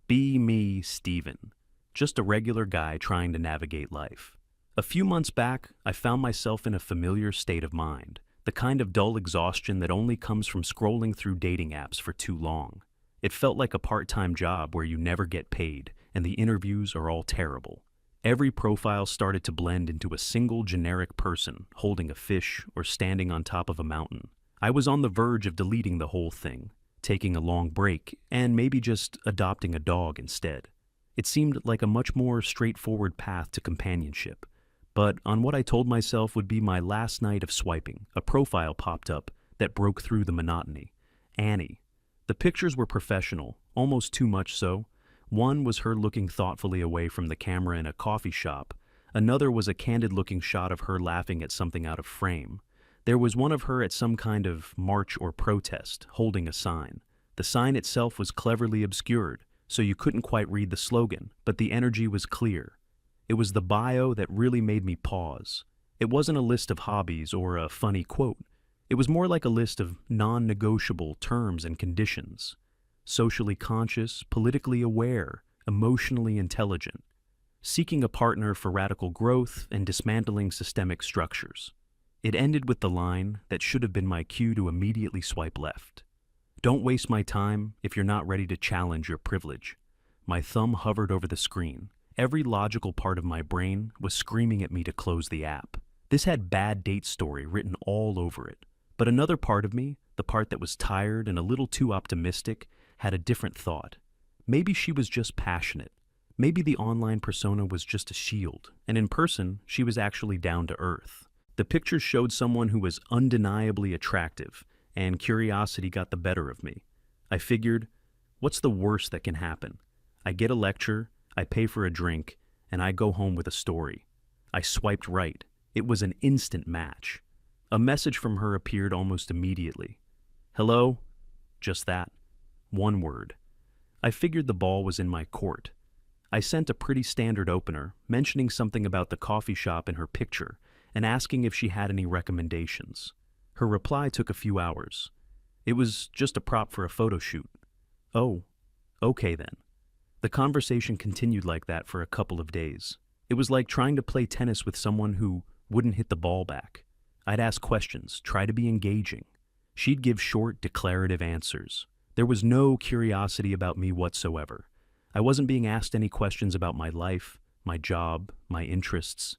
Be me, Steven. Just a regular guy trying to navigate life. A few months back, I found myself in a familiar state of mind, the kind of dull exhaustion that only comes from scrolling through dating apps for too long. It felt like a part-time job where you never get paid, and the interviews are all terrible. Every profile started to blend into a single generic person holding a fish or standing on top of a mountain. I was on the verge of deleting the whole thing, taking a long break, and maybe just adopting a dog instead. It seemed like a much more straightforward path to companionship. But on what I told myself would be my last night of swiping, a profile popped up that broke through the monotony. Annie. The pictures were professional, almost too much so. One was her looking thoughtfully away from the camera in a coffee shop. Another was a candid-looking shot of her laughing at something out of frame. There was one of her at some kind of march or protest, holding a sign. The sign itself was cleverly obscured, so you couldn't quite read the slogan, but the energy was clear. It was the bio that really made me pause. It wasn't a list of hobbies or a funny quote. It was more like a list of non-negotiable terms and conditions. Socially conscious, politically aware, emotionally intelligent. Seeking a partner for radical growth and dismantling systemic structures. It ended with the line that should have been my cue to immediately swipe left. Don't waste my time if you're not ready to challenge your privilege. My thumb hovered over the screen. Every logical part of my brain was screaming at me to close the app. This had bad date story written all over it. But another part of me, the part that was tired and a little too optimistic, had a different thought. Maybe she was just passionate. Maybe the online persona was just a shield, and in person, she was actually down to earth. The pictures showed someone who was undeniably attractive, and curiosity got the better of me. I figured, what's the worst that can happen? I get a lecture, I pay for a drink, and I go home with a story. I swiped right. It was an instant match. A message from her appeared almost immediately. Hello? Just that. One word. I figured the ball was in my court. I sent a pretty standard opener, mentioning something about the coffee shop in her picture, and asking if she had any recommendations. Her reply took a few hours. It was just a prop for a photo shoot. Oh, okay then. The conversation continued like that for a couple of days. It was like trying to play tennis with someone who wouldn't hit the ball back. I'd ask questions, try to be engaging. She'd give short, declarative answers. There was no curiosity about me whatsoever. I wasn't being asked any questions about my life, my job, my interests.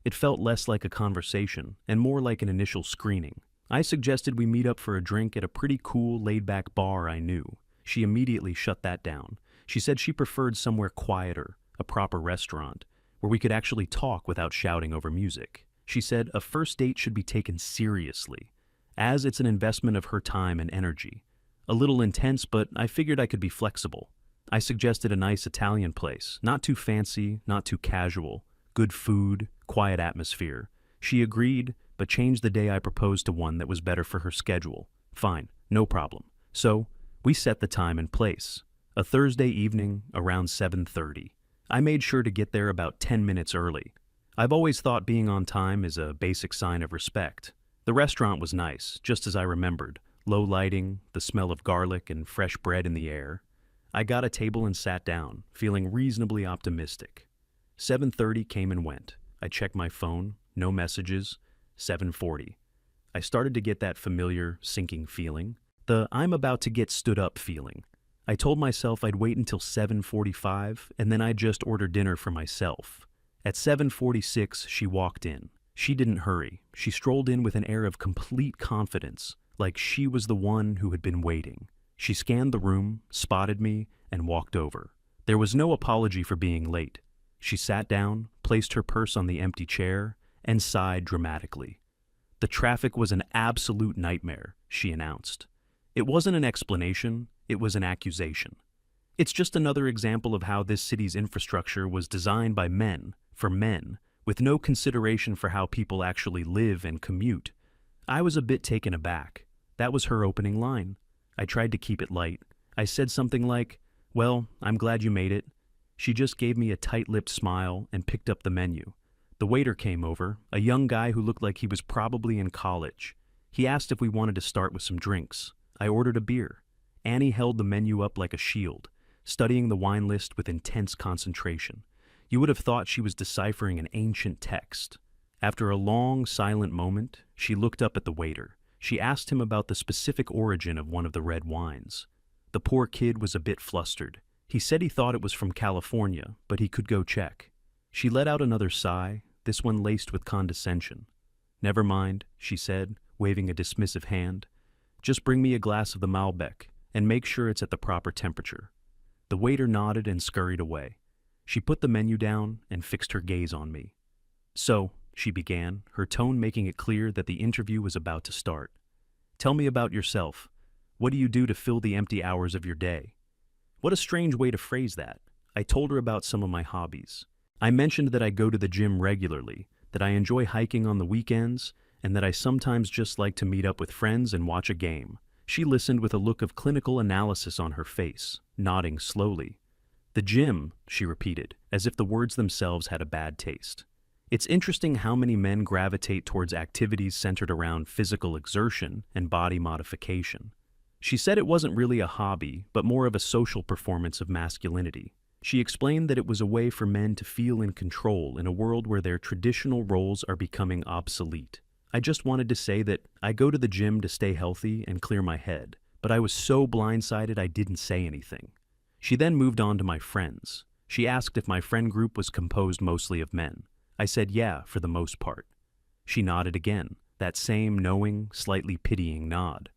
It felt less like a conversation and more like an initial screening. I suggested we meet up for a drink at a pretty cool, laid-back bar I knew. She immediately shut that down. She said she preferred somewhere quieter, a proper restaurant, where we could actually talk without shouting over music. She said a first date should be taken seriously, as it's an investment of her time and energy. A little intense, but I figured I could be flexible. I suggested a nice Italian place, not too fancy, not too casual, good food, quiet atmosphere. She agreed, but changed the day I proposed to one that was better for her schedule. Fine, no problem. So, we set the time and place. A Thursday evening, around 7:30. I made sure to get there about 10 minutes early. I've always thought being on time is a basic sign of respect. The restaurant was nice, just as I remembered. Low lighting, the smell of garlic and fresh bread in the air. I got a table and sat down, feeling reasonably optimistic. 7:30 came and went. I checked my phone, no messages. 7:40. I started to get that familiar, sinking feeling. The I'm about to get stood up feeling. I told myself I'd wait until 7:45 and then I'd just order dinner for myself. At 7:46, she walked in. She didn't hurry. She strolled in with an air of complete confidence, like she was the one who had been waiting. She scanned the room, spotted me, and walked over. There was no apology for being late. She sat down, placed her purse on the empty chair, and sighed dramatically. The traffic was an absolute nightmare, she announced. It wasn't an explanation, it was an accusation. It's just another example of how this city's infrastructure was designed by men, for men, with no consideration for how people actually live and commute. I was a bit taken aback. That was her opening line. I tried to keep it light. I said something like, "Well, I'm glad you made it." She just gave me a tight-lipped smile and picked up the menu. The waiter came over, a young guy who looked like he was probably in college. He asked if we wanted to start with some drinks. I ordered a beer. Annie held the menu up like a shield. studying the wine list with intense concentration. You would have thought she was deciphering an ancient text. After a long, silent moment, she looked up at the waiter. She asked him about the specific origin of one of the red wines. The poor kid was a bit flustered. He said he thought it was from California, but he could go check. She let out another sigh, this one laced with condescension. "Never mind," she said, waving a dismissive hand. "Just bring me a glass of the Malbec, and make sure it's at the proper temperature." The waiter nodded and scurried away. She put the menu down and fixed her gaze on me. "So," she began, her tone making it clear that the interview was about to start. "Tell me about yourself. What do you do to fill the empty hours of your day?" What a strange way to phrase that. I told her about some of my hobbies. I mentioned that I go to the gym regularly, that I enjoy hiking on the weekends, and that I sometimes just like to meet up with friends and watch a game. She listened with a look of clinical analysis on her face, nodding slowly. "The gym," she repeated, as if the words themselves had a bad taste. It's interesting how many men gravitate towards activities centered around physical exertion and body modification. She said it wasn't really a hobby, but more of a social performance of masculinity. She explained that it was a way for men to feel in control in a world where their traditional roles are becoming obsolete. I just wanted to say that I go to the gym to stay healthy and clear my head, but I was so blindsided I didn't say anything. She then moved on to my friends. She asked if my friend group was composed mostly of men. I said yeah, for the most part. She nodded again, that same knowing, slightly pitying nod.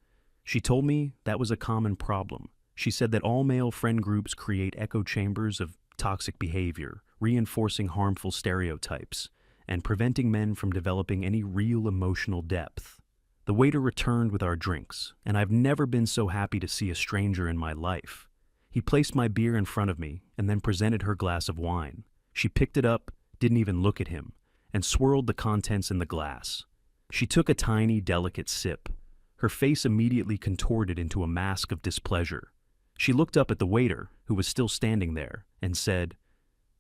She told me that was a common problem. She said that all male friend groups create echo chambers of toxic behavior, reinforcing harmful stereotypes, and preventing men from developing any real emotional depth. The waiter returned with our drinks, and I've never been so happy to see a stranger in my life. He placed my beer in front of me and then presented her glass of wine. She picked it up, didn't even look at him, and swirled the contents in the glass. She took a tiny, delicate sip. Her face immediately contorted into a mask of displeasure. She looked up at the waiter, who was still standing there, and said,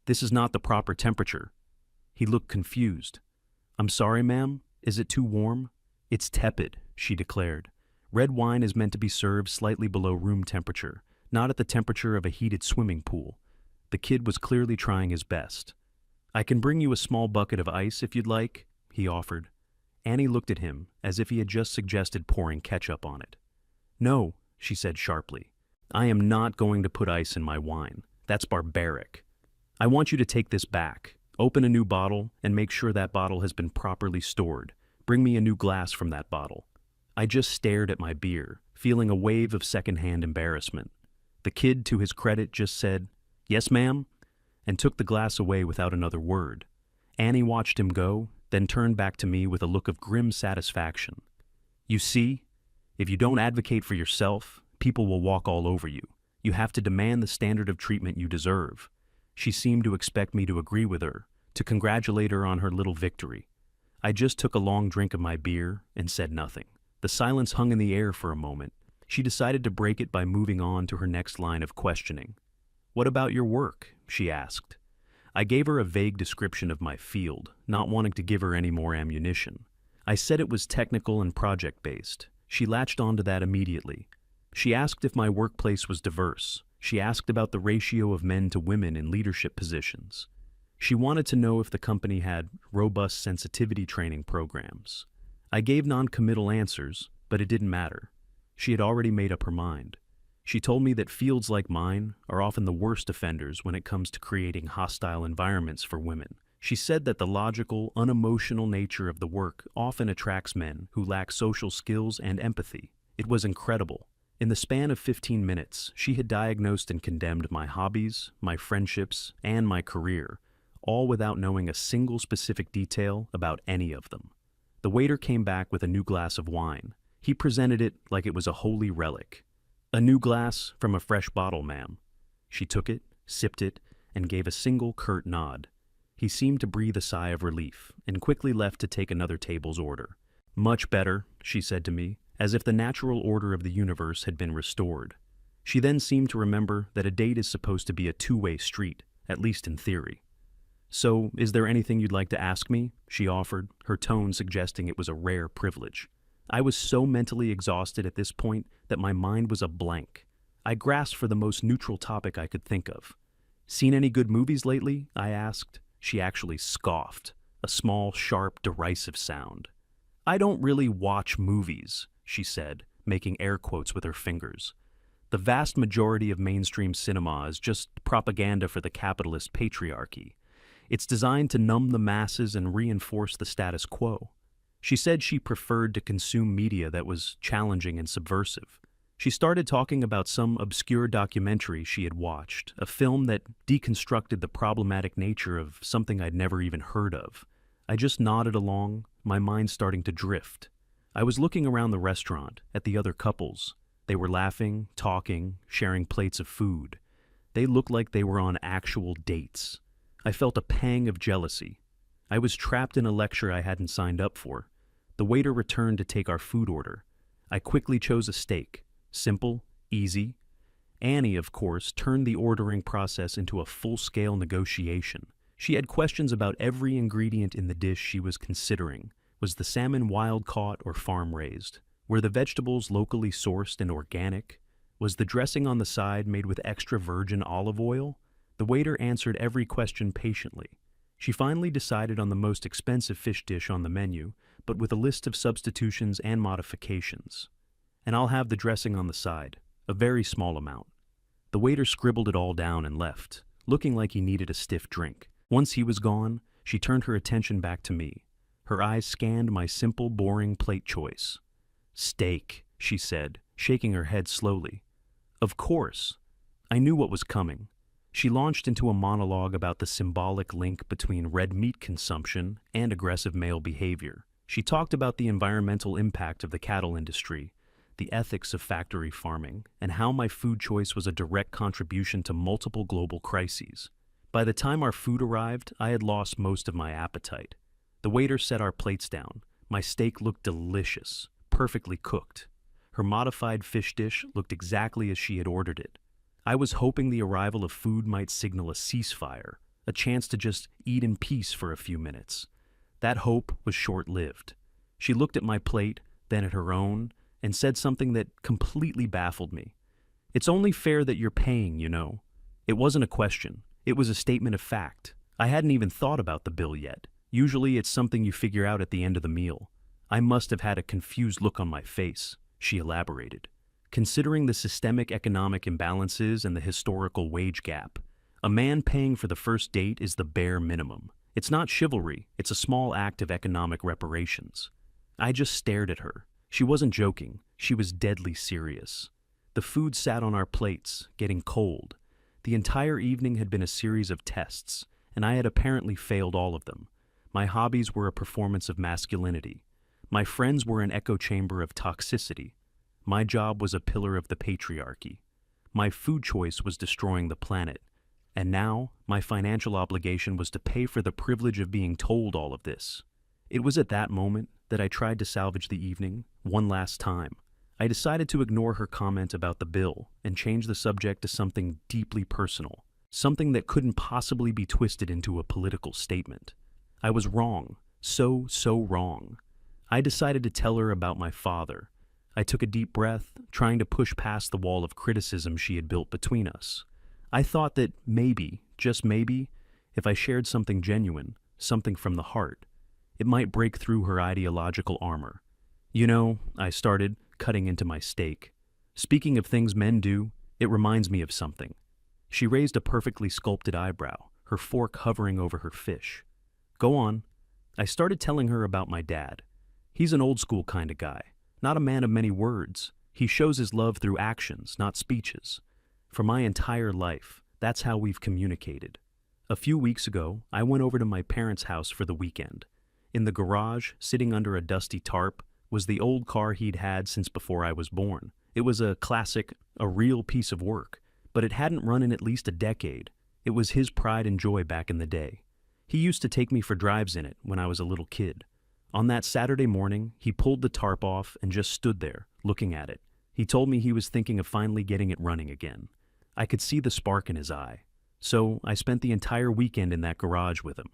"This is not the proper temperature." He looked confused. "I'm sorry, ma'am. Is it too warm?" "It's tepid," she declared. "Red wine is meant to be served slightly below room temperature, not at the temperature of a heated swimming pool." The kid was clearly trying his best. "I can bring you a small bucket of ice if you'd like," he offered. Annie looked at him as if he had just suggested pouring ketchup on it. "No," she said sharply. "I am not going to put ice in my wine. That's barbaric. I want you to take this back, open a new bottle, and make sure that bottle has been properly stored. Bring me a new glass from that bottle." I just stared at my beer, feeling a wave of secondhand embarrassment. The kid, to his credit, just said, "Yes, ma'am," and took the glass away without another word. Annie watched him go, then turned back to me with a look of grim satisfaction. "You see, if you don't advocate for yourself, people will walk all over you. You have to demand the standard of treatment you deserve." She seemed to expect me to agree with her, to congratulate her on her little victory. I just took a long drink of my beer and said nothing. The silence hung in the air for a moment. She decided to break it by moving on to her next line of questioning. "What about your work?" she asked. I gave her a vague description of my field, not wanting to give her any more ammunition. I said it was technical and project-based. She latched onto that immediately. She asked if my workplace was diverse. She asked about the ratio of men to women in leadership positions. She wanted to know if the company had robust sensitivity training programs. I gave non-committal answers, but it didn't matter. She had already made up her mind. She told me that fields like mine are often the worst offenders when it comes to creating hostile environments for women. She said that the logical, unemotional nature of the work often attracts men who lack social skills and empathy. It was incredible. In the span of 15 minutes, she had diagnosed and condemned my hobbies, my friendships, and my career, all without knowing a single specific detail about any of them. The waiter came back with a new glass of wine. He presented it like it was a holy relic. "A new glass from a fresh bottle, ma'am." She took it, sipped it, and gave a single curt nod. He seemed to breathe a sigh of relief, and quickly left to take another table's order. "Much better," she said to me, as if the natural order of the universe had been restored. She then seemed to remember that a date is supposed to be a two-way street, at least in theory. "So, is there anything you'd like to ask me?" she offered, her tone suggesting it was a rare privilege. I was so mentally exhausted at this point that my mind was a blank. I grasped for the most neutral topic I could think of. "Seen any good movies lately?" I asked. She actually scoffed, a small, sharp, derisive sound. "I don't really watch movies," she said, making air quotes with her fingers. "The vast majority of mainstream cinema is just propaganda for the capitalist patriarchy. It's designed to numb the masses and reinforce the status quo." She said she preferred to consume media that was challenging and subversive. She started talking about some obscure documentary she had watched, a film that deconstructed the problematic nature of something I'd never even heard of. I just nodded along, my mind starting to drift. I was looking around the restaurant, at the other couples. They were laughing, talking, sharing plates of food. They looked like they were on actual dates. I felt a pang of jealousy. I was trapped in a lecture I hadn't signed up for. The waiter returned to take our food order. I quickly chose a steak. Simple, easy. Annie, of course, turned the ordering process into a full-scale negotiation. She had questions about every ingredient in the dish she was considering. Was the salmon wild-caught or farm-raised? Were the vegetables locally sourced and organic? Was the dressing on the side made with extra virgin olive oil? The waiter answered every question patiently. She finally decided on the most expensive fish dish on the menu, but with a list of substitutions and modifications. "And I'll have the dressing on the side, a very small amount." The waiter scribbled it all down and left, looking like he needed a stiff drink. Once he was gone, she turned her attention back to me. Her eyes scanned my simple, boring plate choice. "Steak," she said, shaking her head slowly. "Of course." I knew what was coming. She launched into a monologue about the symbolic link between red meat consumption and aggressive male behavior. She talked about the environmental impact of the cattle industry, the ethics of factory farming, and how my food choice was a direct contribution to multiple global crises. By the time our food arrived, I had lost most of my appetite. The waiter set our plates down. My steak looked delicious, perfectly cooked. Her modified fish dish looked exactly as she had ordered it. I was hoping the arrival of food might signal a ceasefire, a chance to just eat in peace for a few minutes. That hope was short-lived. She looked at my plate, then at her own, and said something that completely baffled me. "It's only fair that you're paying, you know." It wasn't a question. It was a statement of fact. I hadn't even thought about the bill yet. Usually it's something you figure out at the end of the meal. I must have had a confused look on my face, she elaborated. Considering the systemic economic imbalances and the historical wage gap, a man paying for the first date is the bare minimum. It's not chivalry, it's a small act of economic reparations. I just stared at her. She wasn't joking, she was deadly serious. The food sat on our plates, getting cold. The entire evening had been a series of tests, and I had apparently failed all of them. My hobbies were a performance of masculinity. My friends were an echo chamber of toxicity. My job was a pillar of the patriarchy. My food choice was destroying the planet. And now, my financial obligation was to pay for the privilege of being told all of this. It was at that moment that I tried to salvage the evening, one last time. I decided to ignore her comment about the bill and change the subject to something deeply personal, something that couldn't possibly be twisted into a political statement. I was wrong, so wrong. I decided to tell her about my father. I took a deep breath, trying to push past the wall of criticism she had built between us. I thought that maybe, just maybe, if I shared something genuine, something from the heart, it might break through her ideological armor. "You know," I started, cutting into my steak. "Speaking of things men do, it reminds me of something." She raised a perfectly sculpted eyebrow, her fork hovering over her fish. "Go on." I started telling her about my dad. He's an old-school kind of guy, not a man of many words. He shows his love through actions, not speeches. For my entire life, that's how we've communicated. A few weeks ago, I went over to my parents' house for the weekend. In the garage, sitting under a dusty tarp, was the old car he'd had since before I was born. It was a classic, a real piece of work, but it hadn't run in at least a decade. It was his pride and joy back in the day. He used to take me for drives in it when I was a little kid. On that Saturday morning, he pulled the tarp off and just stood there, looking at it. He told me he was thinking of finally getting it running again. I could see the spark in his eye. So I spent the entire weekend in that garage with him.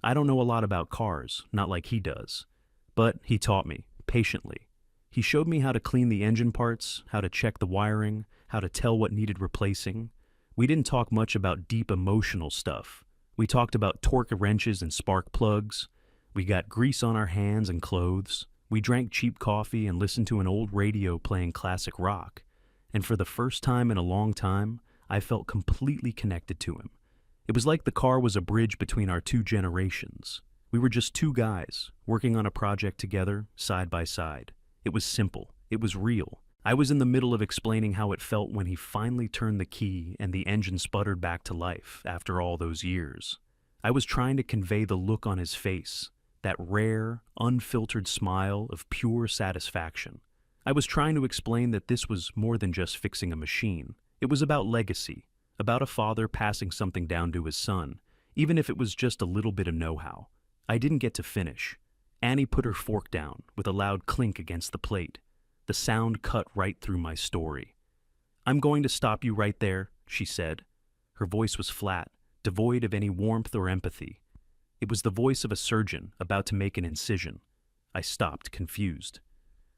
I don't know a lot about cars, not like he does. But he taught me, patiently. He showed me how to clean the engine parts, how to check the wiring, how how to tell what needed replacing. We didn't talk much about deep emotional stuff. We talked about torque wrenches and spark plugs. We got grease on our hands and clothes. We drank cheap coffee and listened to an old radio playing classic rock. And for the first time in a long time, I felt completely connected to him. It was like the car was a bridge between our two generations. We were just two guys, working on a project together, side by side. It was simple. It was real. I was in the middle of explaining how it felt when he finally turned the key and the engine sputtered back to life after all those years. I was trying to convey the look on his face, that rare, unfiltered smile of pure satisfaction. I was trying to explain that this was more than just fixing a machine. It was about legacy, about a father passing something down to his son, even if it was just a little bit of know-how. I didn't get to finish. Annie put her fork down with a loud clink against the plate. The sound cut right through my story. "I'm going to stop you right there," she said. Her voice was flat, devoid of any warmth or empathy. It was the voice of a surgeon about to make an incision. I stopped, confused.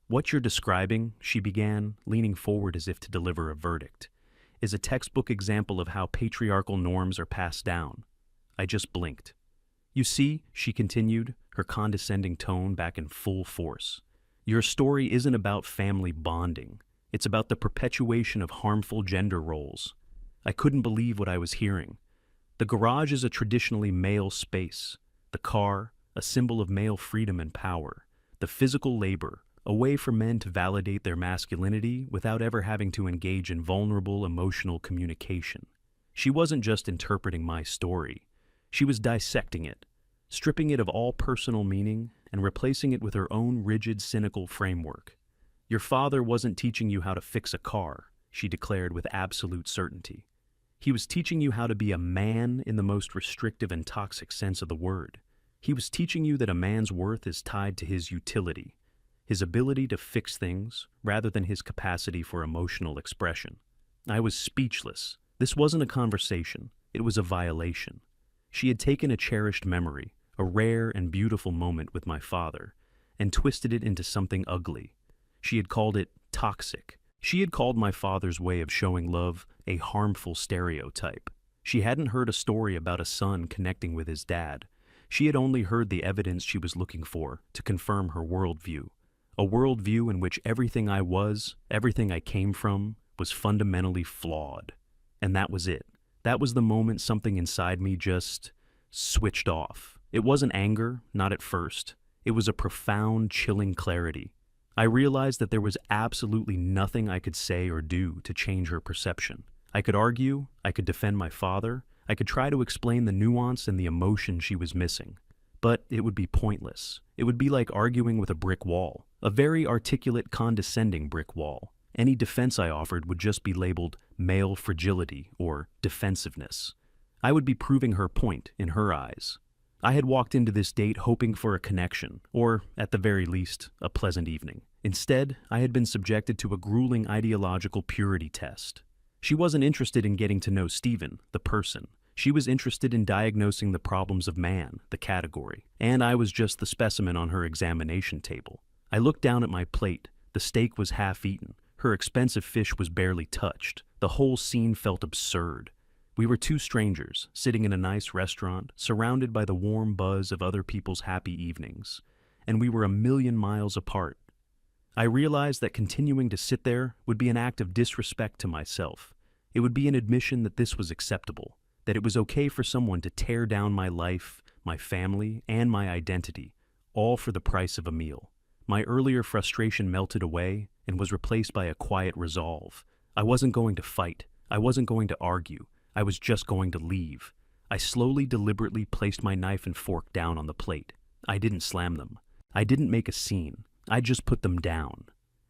"What you're describing," she began, leaning forward as if to deliver a verdict, "is a textbook example of how patriarchal norms are passed down." I just blinked. "You see," she continued, her condescending tone back in full force, "your story isn't about family bonding. It's about the perpetuation of harmful gender roles." I couldn't believe what I was hearing. The garage is a traditionally male space. The car, a symbol of male freedom and power. The physical labor, a way for men to validate their masculinity without ever having to engage in vulnerable emotional communication. She wasn't just interpreting my story. She was dissecting it, stripping it of all personal meaning and replacing it with her own rigid, cynical framework. "Your father wasn't teaching you how to fix a car," she declared with absolute certainty. "He was teaching you how to be a man in the most restrictive and toxic sense of the word. He was teaching you that a man's worth is tied to his utility, his ability to fix things, rather than his capacity for emotional expression." I was speechless. This wasn't a conversation. It was a violation. She had taken a cherished memory, a rare and beautiful moment with my father, and twisted it into something ugly. She had called it toxic. She had called my father's way of showing love a harmful stereotype. She hadn't heard a story about a son connecting with his dad. She had only heard the evidence she was looking for to confirm her worldview. A worldview in which everything I was, everything I came from, was fundamentally flawed. And that was it. That was the moment something inside me just switched off. It wasn't anger, not at first. It was a profound, chilling clarity. I realized that there was absolutely nothing I could say or do to change her perception. I could argue, I could defend my father, I could try to explain the nuance and the emotion she was missing. But it would be pointless. It would be like arguing with a brick wall, a very articulate, condescending brick wall. Any defense I offered would just be labeled male fragility or defensiveness. I would be proving her point in her eyes. I had walked into this date hoping for a connection, or, at the very least, a pleasant evening. Instead, I had been subjected to a grueling ideological purity test. She wasn't interested in getting to know Stephen, the person. She was interested in diagnosing the problems of man, the category, and I was just the specimen on her examination table. I looked down at my plate. The steak was half-eaten. Her expensive fish was barely touched. The whole scene felt absurd. We were two strangers, sitting in a nice restaurant, surrounded by the warm buzz of other people's happy evenings, and we were a million miles apart. I realized that continuing to sit there would be an act of disrespect to myself. It would be an admission that this was acceptable, that it was okay for someone to tear down my life, my family, and my identity, all for the price of a meal. My earlier frustration melted away and was replaced by a quiet resolve. I wasn't going to fight. I wasn't going to argue. I was just going to leave. I slowly, deliberately placed my knife and fork down on the plate. I didn't slam them. I didn't make a scene. I just put them down.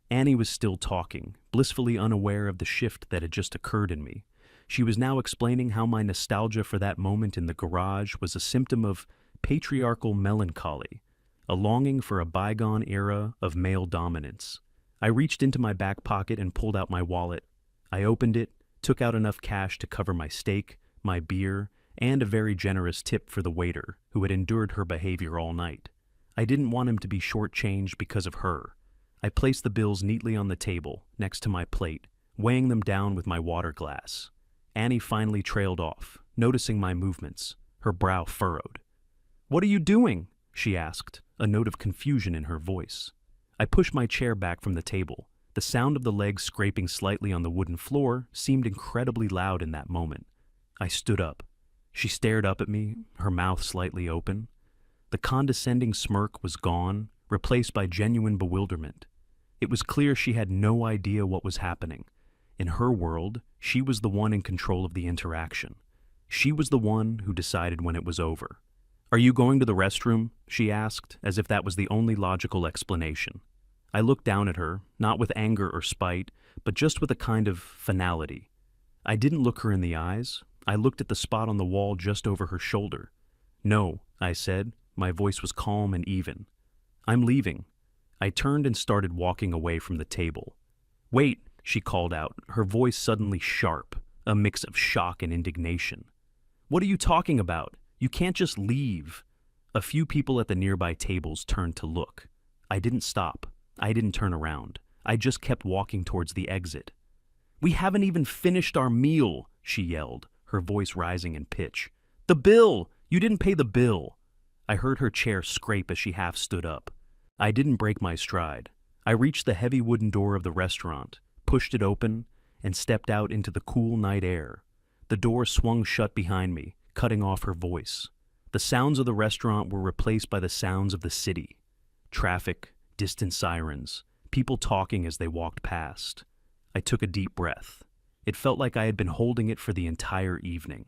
Annie was still talking, blissfully unaware of the shift that had just occurred in me. She was now explaining how my nostalgia for that moment in the garage was a symptom of patriarchal melancholy, a longing for a bygone era of male dominance. I reached into my back pocket and pulled out my wallet. I opened it, took out enough cash to cover my steak, my beer, and a very generous tip for the waiter, who had endured her behavior all night. I didn't want him to be shortchanged because of her. I placed the bills neatly on the table, next to my plate, weighing them down with my water glass. Annie finally trailed off, noticing my movements, her brow furrowed. "What are you doing?" she asked, a note of confusion in her voice. I pushed my chair back from the table. The sound of the legs scraping slightly on the wooden floor seemed incredibly loud in that moment. I stood up. She stared up at me, her mouth slightly open. The condescending smirk was gone, replaced by genuine bewilderment. It was clear she had no idea what was happening. In her world, she was the one in control of the interaction. She was the one who decided when it was over. "Are you going to the restroom?" she asked, as if that was the only logical explanation. I looked down at her, not with anger or spite, but just with a kind of finality. I didn't look her in the eyes. I looked at the spot on the wall just over her shoulder. "No," I said. My voice was calm and even. "I'm leaving." I turned and started walking away from the table. "Wait," she called out, her voice suddenly sharp, a mix of shock and indignation. "What are you talking about? You can't just leave." A few people at the nearby tables turned to look. I didn't stop. I didn't turn around. I just kept walking towards the exit. "We haven't even finished our meal," she yelled, her voice rising in pitch. "The bill! You didn't pay the bill." I heard her chair scrape as she half stood up. I didn't break my stride. I reached the heavy wooden door of the restaurant, pushed it open, and stepped out into the cool night air. The door swung shut behind me, cutting off her voice. The sounds of the restaurant were replaced by the sounds of the city. Traffic, distant sirens, people talking as they walked past. I took a deep breath. It felt like I had been holding it for the entire evening.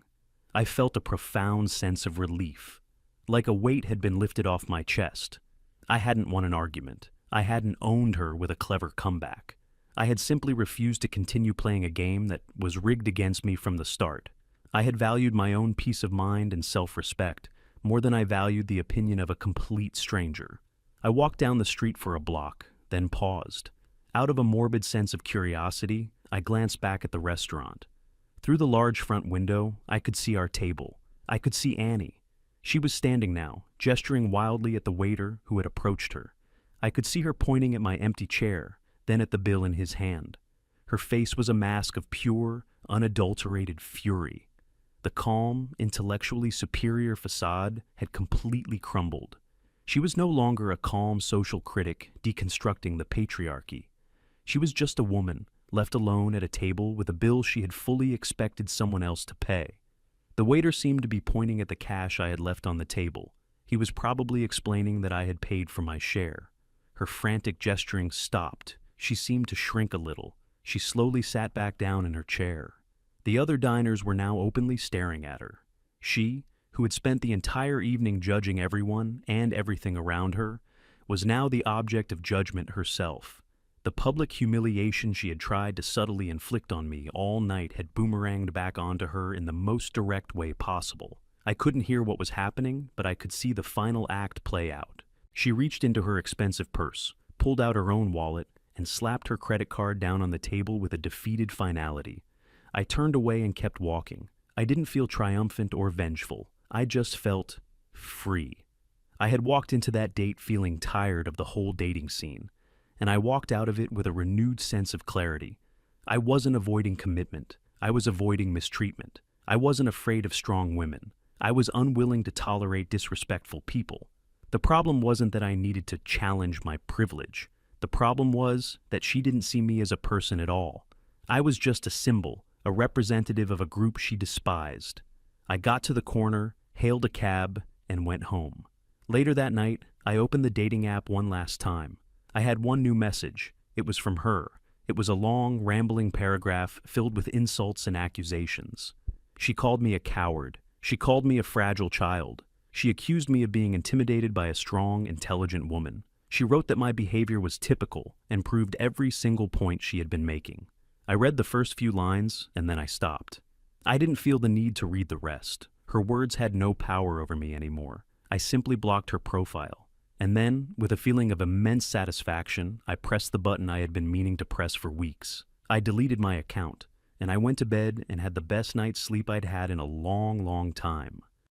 I felt a profound sense of relief, like a weight had been lifted off my chest. I hadn't won an argument. I hadn't owned her with a clever comeback. I had simply refused to continue playing a game that was rigged against me from the start. I had valued my own peace of mind and self-respect more than I valued the opinion of a complete stranger. I walked down the street for a block, then paused. Out of a morbid sense of curiosity, I glanced back at the restaurant. Through the large front window, I could see our table. I could see Annie. She was standing now, gesturing wildly at the waiter who had approached her. I could see her pointing at my empty chair, then at the bill in his hand. Her face was a mask of pure, unadulterated fury. The calm, intellectually superior facade had completely crumbled. She was no longer a calm social critic deconstructing the patriarchy. She was just a woman, left alone at a table with a bill she had fully expected someone else to pay. The waiter seemed to be pointing at the cash I had left on the table. He was probably explaining that I had paid for my share. Her frantic gesturing stopped. She seemed to shrink a little. She slowly sat back down in her chair. The other diners were now openly staring at her. She, who had spent the entire evening judging everyone and everything around her, was now the object of judgment herself. The public humiliation she had tried to subtly inflict on me all night had boomeranged back onto her in the most direct way possible. I couldn't hear what was happening, but I could see the final act play out. She reached into her expensive purse, pulled out her own wallet, and slapped her credit card down on the table with a defeated finality. I turned away and kept walking. I didn't feel triumphant or vengeful. I just felt free. I had walked into that date feeling tired of the whole dating scene, and I walked out of it with a renewed sense of clarity. I wasn't avoiding commitment. I was avoiding mistreatment. I wasn't afraid of strong women. I was unwilling to tolerate disrespectful people. The problem wasn't that I needed to challenge my privilege. The problem was that she didn't see me as a person at all. I was just a symbol, a representative of a group she despised. I got to the corner, hailed a cab, and went home. Later that night, I opened the dating app one last time. I had one new message. It was from her. It was a long, rambling paragraph filled with insults and accusations. She called me a coward. She called me a fragile child. She accused me of being intimidated by a strong, intelligent woman. She wrote that my behavior was typical and proved every single point she had been making. I read the first few lines, and then I stopped. I didn't feel the need to read the rest. Her words had no power over me anymore. I simply blocked her profile. And then, with a feeling of immense satisfaction, I pressed the button I had been meaning to press for weeks. I deleted my account, and I went to bed and had the best night's sleep I'd had in a long, long time.